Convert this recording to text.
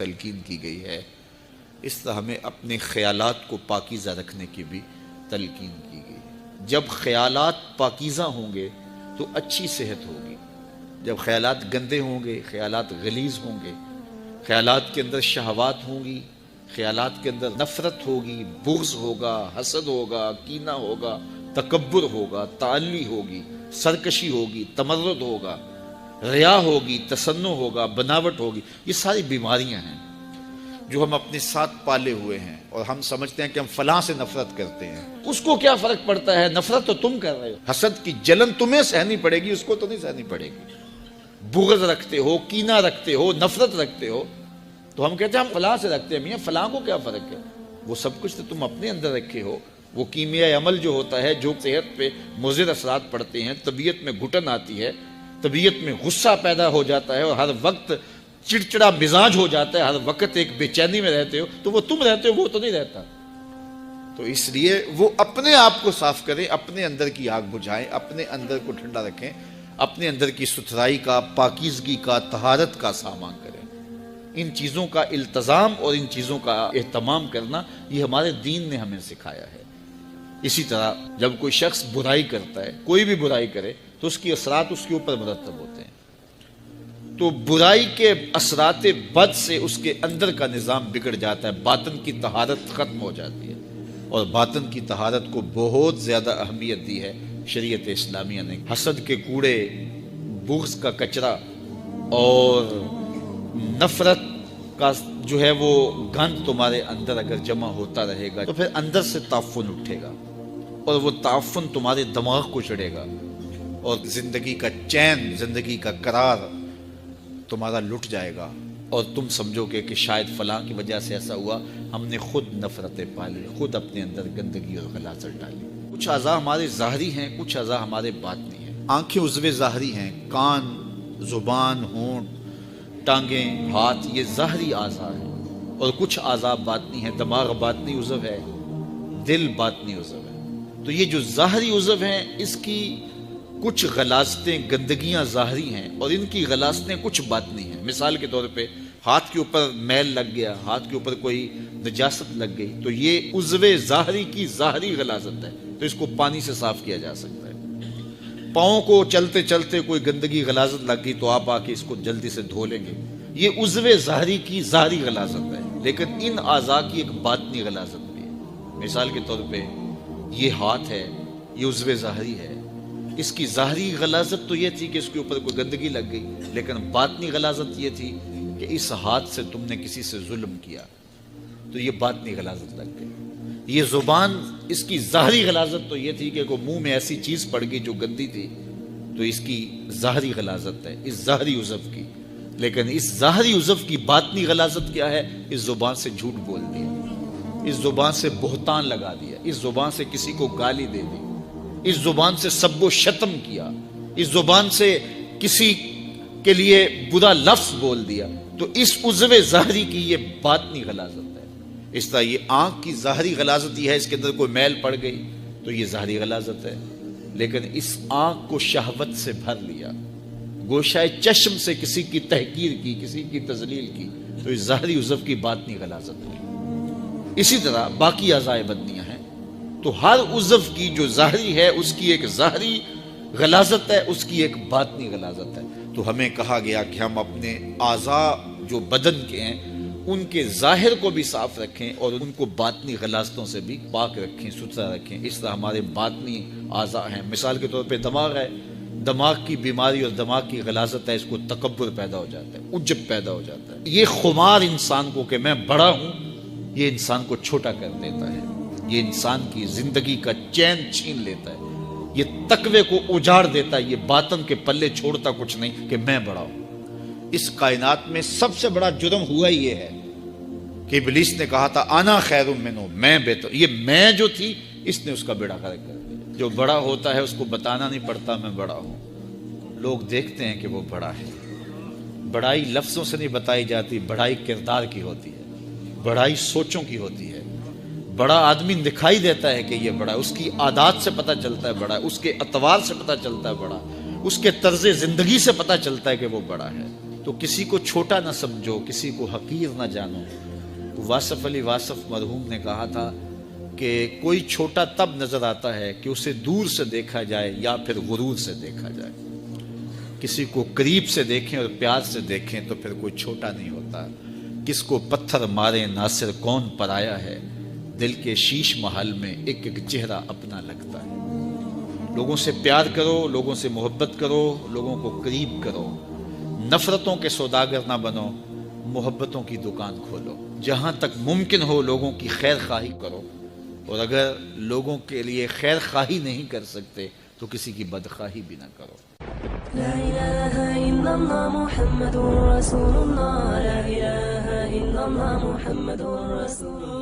تلقین کی گئی ہے، اس طرح ہمیں اپنے خیالات کو پاکیزہ رکھنے کی بھی تلقین کی گئی ہے۔ جب خیالات پاکیزہ ہوں گے تو اچھی صحت ہوگی، جب خیالات گندے ہوں گے، خیالات غلیظ ہوں گے، خیالات کے اندر شہوات ہوں گی، خیالات کے اندر نفرت ہوگی، بغض ہوگا، حسد ہوگا، کینہ ہوگا، تکبر ہوگا، تعلی ہوگی، سرکشی ہوگی، تمرد ہوگا، ریا ہوگی، تصنع ہوگا، بناوٹ ہوگی، یہ ساری بیماریاں ہیں جو ہم اپنے ساتھ پالے ہوئے ہیں، اور ہم سمجھتے ہیں کہ ہم فلاں سے نفرت کرتے ہیں۔ اس کو کیا فرق پڑتا ہے؟ نفرت تو تم کر رہے ہو، حسد کی جلن تمہیں سہنی پڑے گی، اس کو تو نہیں سہنی پڑے گی۔ بغض رکھتے ہو، کینہ رکھتے ہو، نفرت رکھتے ہو، تو ہم کہتے ہیں ہم فلاں سے رکھتے ہیں۔ میاں فلاں کو کیا فرق ہے؟ وہ سب کچھ تو تم اپنے اندر رکھے ہو۔ وہ کیمیائی عمل جو ہوتا ہے، جو صحت پہ مضر اثرات پڑتے ہیں، طبیعت میں گھٹن آتی ہے، طبیعت میں غصہ پیدا ہو جاتا ہے، اور ہر وقت چڑچڑا مزاج ہو جاتا ہے، ہر وقت ایک بے چینی میں رہتے ہو، تو وہ تم رہتے ہو، وہ تو نہیں رہتا۔ تو اس لیے وہ اپنے آپ کو صاف کریں، اپنے اندر کی آگ بجھائیں، اپنے اندر کو ٹھنڈا رکھیں، اپنے اندر کی ستھرائی کا، پاکیزگی کا، طہارت کا سامان کریں۔ ان چیزوں کا التزام اور ان چیزوں کا اہتمام کرنا یہ ہمارے دین نے ہمیں سکھایا ہے۔ اسی طرح جب کوئی شخص برائی کرتا ہے، کوئی بھی برائی کرے، تو اس کی اثرات اس کے اوپر مرتب ہوتے ہیں۔ تو برائی کے اثرات بد سے اس کے اندر کا نظام بگڑ جاتا ہے، باطن کی طہارت ختم ہو جاتی ہے، اور باطن کی طہارت کو بہت زیادہ اہمیت دی ہے شریعت اسلامیہ نے۔ حسد کے کوڑے، بغض کا کچرا اور نفرت کا جو ہے وہ گند تمہارے اندر اگر جمع ہوتا رہے گا تو پھر اندر سے تعفن اٹھے گا، اور وہ تعفن تمہارے دماغ کو چڑھے گا، اور زندگی کا چین، زندگی کا قرار تمہارا لٹ جائے گا، اور تم سمجھو گے کہ شاید فلاں کی وجہ سے ایسا ہوا، ہم نے خود نفرتیں پالی، خود اپنے اندر گندگی اور غلاظت ڈالی۔ کچھ اعضاء ہمارے ظاہری ہیں، کچھ اعضاء ہمارے باطنی ہیں۔ آنکھیں عضو ظاہری ہیں، کان، زبان، ہونٹ، ٹانگیں، ہاتھ، یہ ظاہری اعضاء ہیں، اور کچھ اعضاء باطنی ہیں۔ دماغ باطنی عضو ہے، دل باطنی عضو ہے۔ تو یہ جو ظاہری عضو ہیں، اس کی کچھ غلاظتیں، گندگیاں ظاہری ہیں، اور ان کی غلاظتیں کچھ باطنی ہیں۔ مثال کے طور پہ ہاتھ کے اوپر میل لگ گیا، ہاتھ کے اوپر کوئی نجاست لگ گئی، تو یہ عضو ظاہری کی ظاہری غلاظت ہے، تو اس کو پانی سے صاف کیا جا سکتا ہے۔ پاؤں کو چلتے چلتے کوئی گندگی غلاظت لگ گئی تو آپ آ کے اس کو جلدی سے دھو لیں گے، یہ عضو ظاہری کی ظاہری غلاظت ہے۔ لیکن ان اعضاء کی ایک باطنی غلاظت بھی ہے۔ مثال کے طور پہ یہ ہاتھ ہے، یہ عضو ظاہری ہے، اس کی ظاہری غلاظت تو یہ تھی کہ اس کے اوپر کوئی گندگی لگ گئی، لیکن باطنی غلاظت یہ تھی کہ اس ہاتھ سے تم نے کسی سے ظلم کیا، تو یہ باطنی غلاظت لگ گئی۔ یہ زبان، اس کی ظاہری غلاظت تو یہ تھی کہ کوئی منہ میں ایسی چیز پڑ گئی جو گندی تھی، تو اس کی ظاہری غلاظت ہے اس ظاہری عضو کی۔ لیکن اس ظاہری عضو کی باطنی غلاظت کیا ہے؟ اس زبان سے جھوٹ بول دیا، اس زبان سے بہتان لگا دیا، اس زبان سے کسی کو گالی دے دی، اس زبان سے سب و شتم کیا، اس زبان سے کسی کے لیے برا لفظ بول دیا، تو اس عضو ظاہری کی یہ باطنی غلاظت ہے۔ اس طرح یہ آنکھ کی ظاہری غلاظت یہ ہے، اس کے اندر کوئی میل پڑ گئی تو یہ ظاہری غلاظت ہے، لیکن اس آنکھ کو شہوت سے بھر لیا، گوشۂ چشم سے کسی کی تحقیر کی، کسی کی تذلیل کی، تو اس ظاہری عضو کی باطنی غلاظت ہے۔ اسی طرح باقی اعضاء بدنیاں ہیں، تو ہر عضو کی جو ظاہری ہے اس کی ایک ظاہری غلاظت ہے، اس کی ایک باطنی غلاظت ہے۔ تو ہمیں کہا گیا کہ ہم اپنے اعضاء جو بدن کے ہیں ان کے ظاہر کو بھی صاف رکھیں، اور ان کو باطنی غلاظتوں سے بھی پاک رکھیں، ستھرا رکھیں۔ اس طرح ہمارے باطنی اعضاء ہیں۔ مثال کے طور پہ دماغ ہے، دماغ کی بیماری اور دماغ کی غلاظت ہے، اس کو تکبر پیدا ہو جاتا ہے، عجب پیدا ہو جاتا ہے۔ یہ خمار انسان کو کہ میں بڑا ہوں، یہ انسان کو چھوٹا کر دیتا ہے، یہ انسان کی زندگی کا چین چھین لیتا ہے، یہ تقوی کو اجاڑ دیتا ہے، یہ باطن کے پلے چھوڑتا کچھ نہیں کہ میں بڑا ہوں۔ اس کائنات میں سب سے بڑا جرم ہوا یہ ہے کہ ابلیس نے کہا تھا انا خیر منہ، میں بہتر، یہ میں جو تھی اس نے اس کا بیڑا غرق کر دیا۔ جو بڑا ہوتا ہے اس کو بتانا نہیں پڑتا میں بڑا ہوں، لوگ دیکھتے ہیں کہ وہ بڑا ہے۔ بڑائی لفظوں سے نہیں بتائی جاتی، بڑائی کردار کی ہوتی ہے، بڑائی سوچوں کی ہوتی ہے۔ بڑا آدمی دکھائی دیتا ہے کہ یہ بڑا ہے، اس کی عادات سے پتہ چلتا ہے بڑا ہے، اس کے اطوار سے پتہ چلتا ہے بڑا، اس کے طرز زندگی سے پتہ چلتا ہے کہ وہ بڑا ہے۔ تو کسی کو چھوٹا نہ سمجھو، کسی کو حقیر نہ جانو۔ واصف علی واصف مرحوم نے کہا تھا کہ کوئی چھوٹا تب نظر آتا ہے کہ اسے دور سے دیکھا جائے یا پھر غرور سے دیکھا جائے۔ کسی کو قریب سے دیکھیں اور پیار سے دیکھیں تو پھر کوئی چھوٹا نہیں ہوتا۔ کس کو پتھر مارے ناصر کون پرایا ہے، دل کے شیش محل میں ایک ایک چہرہ اپنا لگتا ہے۔ لوگوں سے پیار کرو، لوگوں سے محبت کرو، لوگوں کو قریب کرو، نفرتوں کے سوداگر نہ بنو، محبتوں کی دکان کھولو۔ جہاں تک ممکن ہو لوگوں کی خیر خواہی کرو، اور اگر لوگوں کے لیے خیر خواہی نہیں کر سکتے تو کسی کی بدخواہی بھی نہ کرو۔ لا الہ الا اللہ محمد رسول اللہ، لا الہ الا اللہ محمد رسول اللہ۔